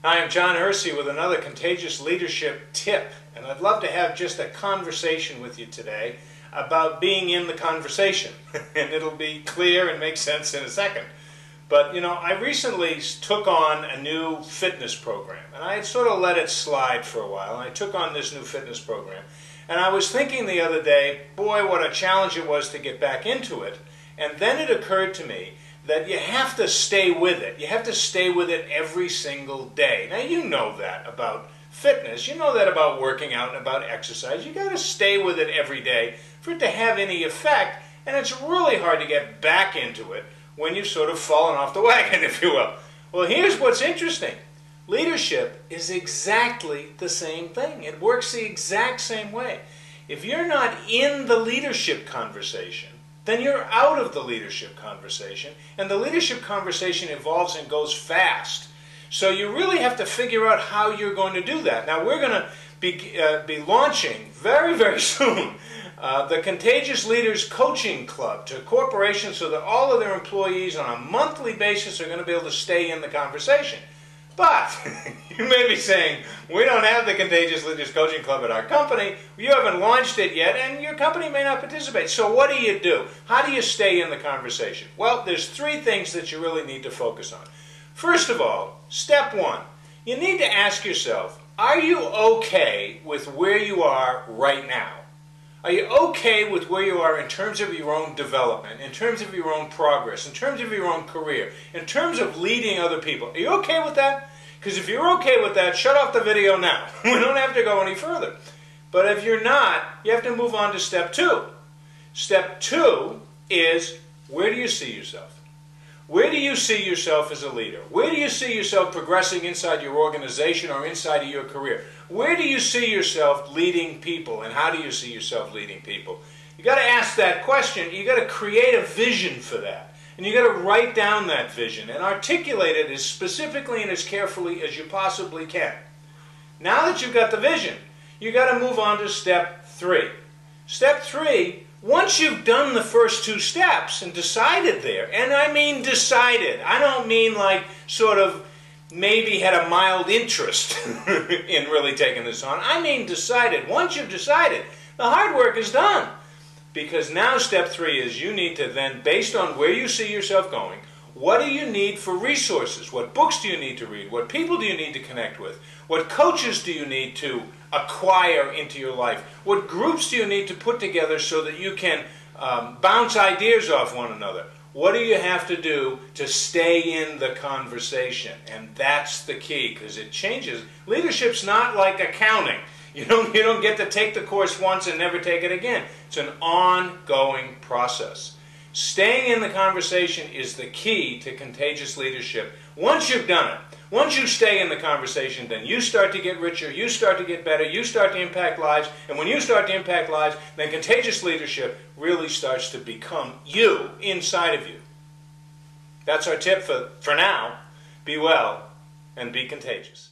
Hi, I'm John Hersey with another Contagious Leadership tip, and I'd love to have just a conversation with you today about being in the conversation, and it'll be clear and make sense in a second. But, I recently took on a new fitness program, and I had sort of let it slide for a while, and I took on this new fitness program. And I was thinking the other day, boy, what a challenge it was to get back into it, and then it occurred to me that you have to stay with it. You have to stay with it every single day. Now, you know that about fitness. You know that about working out and about exercise. You got to stay with it every day for it to have any effect, and it's really hard to get back into it when you've sort of fallen off the wagon, if you will. Well, here's what's interesting. Leadership is exactly the same thing. It works the exact same way. If you're not in the leadership conversation, then you're out of the leadership conversation, and the leadership conversation evolves and goes fast. So you really have to figure out how you're going to do that. Now, we're going to be launching very, very soon the Contagious Leaders Coaching Club to corporations so that all of their employees on a monthly basis are going to be able to stay in the conversation. But you may be saying, we don't have the Contagious Leaders Coaching Club at our company, you haven't launched it yet, and your company may not participate. So what do? How do you stay in the conversation? Well, there's three things that you really need to focus on. First of all, step one, you need to ask yourself, are you okay with where you are right now? Are you okay with where you are in terms of your own development, in terms of your own progress, in terms of your own career, in terms of leading other people? Are you okay with that? Because if you're okay with that, shut off the video now. We don't have to go any further. But if you're not, you have to move on to step two. Step two is, where do you see yourself? Where do you see yourself as a leader? Where do you see yourself progressing inside your organization or inside of your career? Where do you see yourself leading people, and how do you see yourself leading people? You got to ask that question. You got to create a vision for that, and you got to write down that vision and articulate it as specifically and as carefully as you possibly can. Now that you've got the vision, you got to move on to step three. Step three. Once you've done the first two steps and decided there, and I mean decided, I don't mean like sort of maybe had a mild interest in really taking this on. I mean decided. Once you've decided, the hard work is done. Because now step three is you need to then, based on where you see yourself going, what do you need for resources? What books do you need to read? What people do you need to connect with? What coaches do you need to acquire into your life? What groups do you need to put together so that you can bounce ideas off one another? What do you have to do to stay in the conversation? And that's the key, because it changes. Leadership's not like accounting. You don't get to take the course once and never take it again. It's an ongoing process. Staying in the conversation is the key to contagious leadership. Once you've done it, once you stay in the conversation, then you start to get richer, you start to get better, you start to impact lives, and when you start to impact lives, then contagious leadership really starts to become you, inside of you. That's our tip for now. Be well and be contagious.